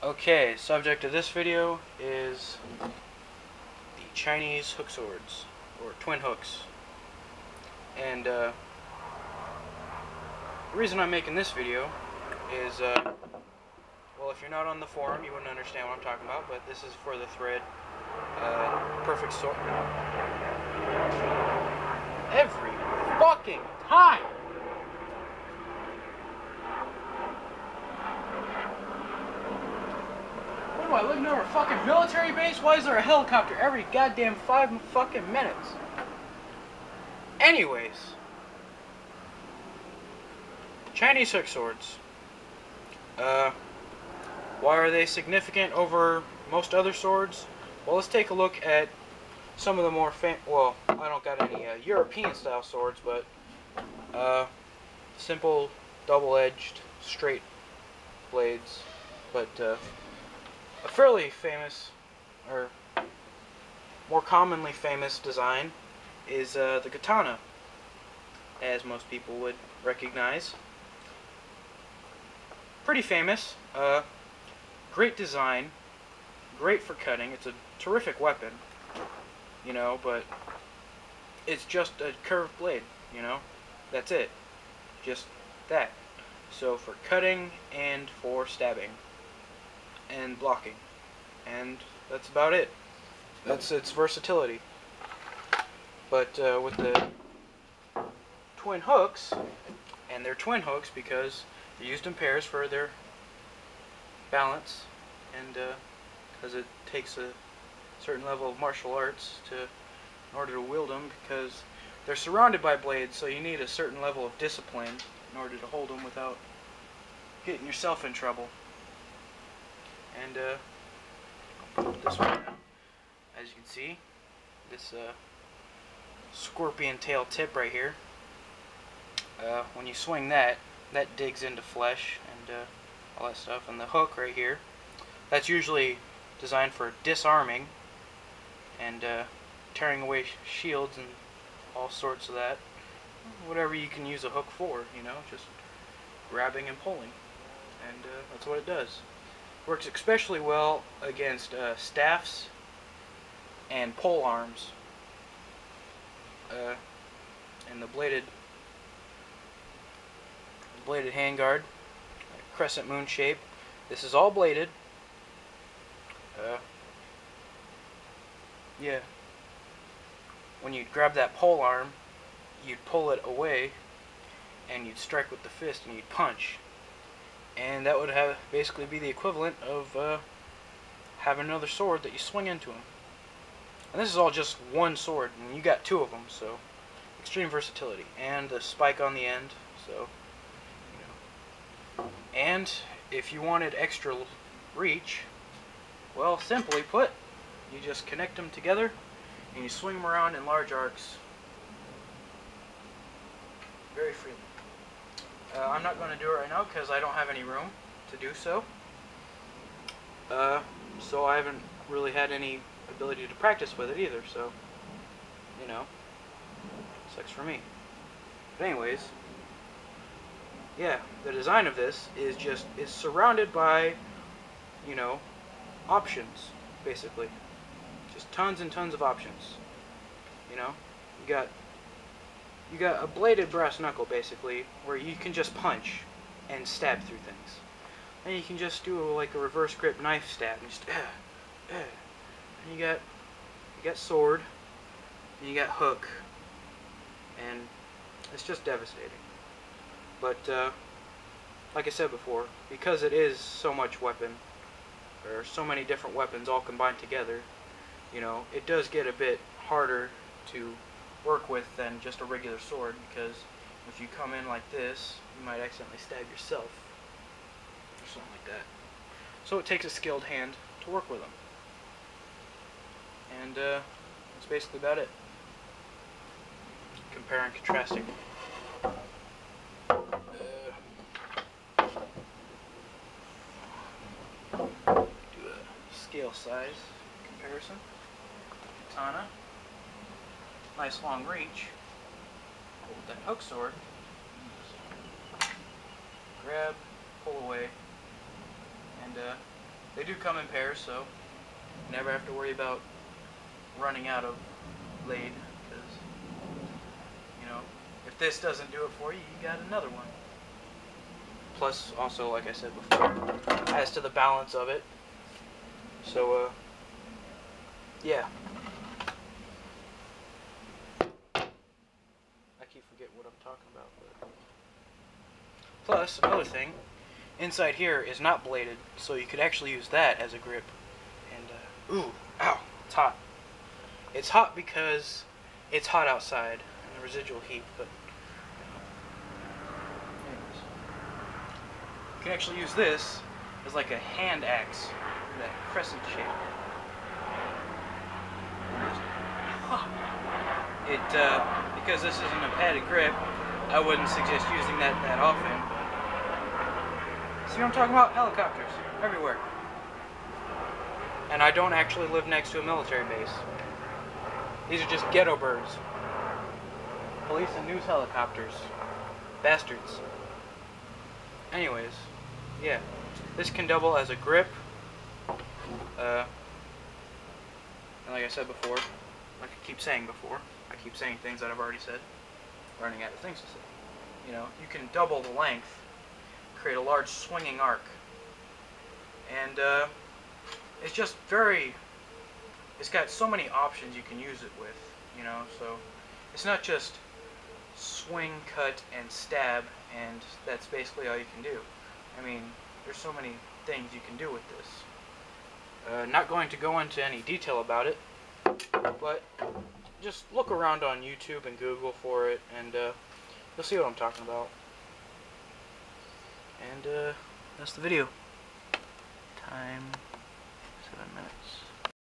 Okay, subject of this video is the Chinese hook swords, or twin hooks. And the reason I'm making this video is, well, if you're not on the forum, you wouldn't understand what I'm talking about, but this is for the thread, perfect sword. Every fucking time! What am I living over a fucking military base? Why is there a helicopter every goddamn 5 fucking minutes? Anyways, Chinese hook swords. Why are they significant over most other swords? Well, let's take a look at some of the more well, I don't got any European style swords, but simple double-edged straight blades. But a fairly famous, or more commonly famous design is the katana, as most people would recognize. Pretty famous, great design, great for cutting. It's a terrific weapon, you know, but it's just a curved blade, you know, that's it, just that. So for cutting and for stabbing and blocking, and that's about it. That's its versatility. But with the twin hooks, and they're twin hooks because they're used in pairs for their balance, and because it takes a certain level of martial arts in order to wield them, because they're surrounded by blades, so you need a certain level of discipline in order to hold them without getting yourself in trouble. And I'll put this one down. As you can see, this scorpion tail tip right here, when you swing that digs into flesh and all that stuff. And the hook right here, that's usually designed for disarming and tearing away shields and all sorts of that. Whatever you can use a hook for, you know, just grabbing and pulling. And that's what it does. Works especially well against staffs and pole arms. And the bladed handguard, crescent moon shape. This is all bladed. Yeah. When you grab that pole arm, you'd pull it away, and you'd strike with the fist, and you'd punch. And that would basically be the equivalent of having another sword that you swing into them. And this is all just one sword, and you got two of them, so extreme versatility. And the spike on the end, so, you know. And if you wanted extra reach, well, simply put, you just connect them together, and you swing them around in large arcs very freely. I'm not going to do it right now because I don't have any room to do so. So I haven't really had any ability to practice with it either, so, you know, sucks for me. But anyways, yeah, the design of this is surrounded by, you know, options, basically. Just tons and tons of options. You know, you got a bladed brass knuckle, basically, where you can just punch and stab through things. And you can just do like a reverse grip knife stab, and just and you got sword, and you got hook, and it's just devastating. But like I said before, because it is so much weapon, or so many different weapons all combined together, you know, it does get a bit harder to work with than just a regular sword, because if you come in like this, you might accidentally stab yourself or something like that. So it takes a skilled hand to work with them. And that's basically about it. Compare and contrasting. Do a scale size comparison. Katana. Nice long reach. Hold that hook sword. Grab, pull away, and They do come in pairs, so you never have to worry about running out of blade, because, you know, if this doesn't do it for you, you got another one. Plus, also, like I said before, as to the balance of it. So, yeah. I keep forgetting what I'm talking about. But. Plus, another thing, inside here is not bladed, so you could actually use that as a grip. And, ooh, ow, it's hot. It's hot because it's hot outside, and the residual heat, but, anyways. You can actually use this as like a hand axe, that crescent shape. Because this isn't a padded grip, I wouldn't suggest using that often. But see what I'm talking about? Helicopters everywhere. And I don't actually live next to a military base. These are just ghetto birds. Police and news helicopters. Bastards. Anyways, yeah. This can double as a grip. And like I said before, like I keep saying before, I keep saying things that I've already said, running out of things to say. You know, you can double the length, create a large swinging arc. And it's just it's got so many options you can use it with, you know, so it's not just swing, cut, and stab, and that's basically all you can do. I mean, there's so many things you can do with this. Not going to go into any detail about it, but just look around on YouTube and Google for it, and you'll see what I'm talking about. And that's the video.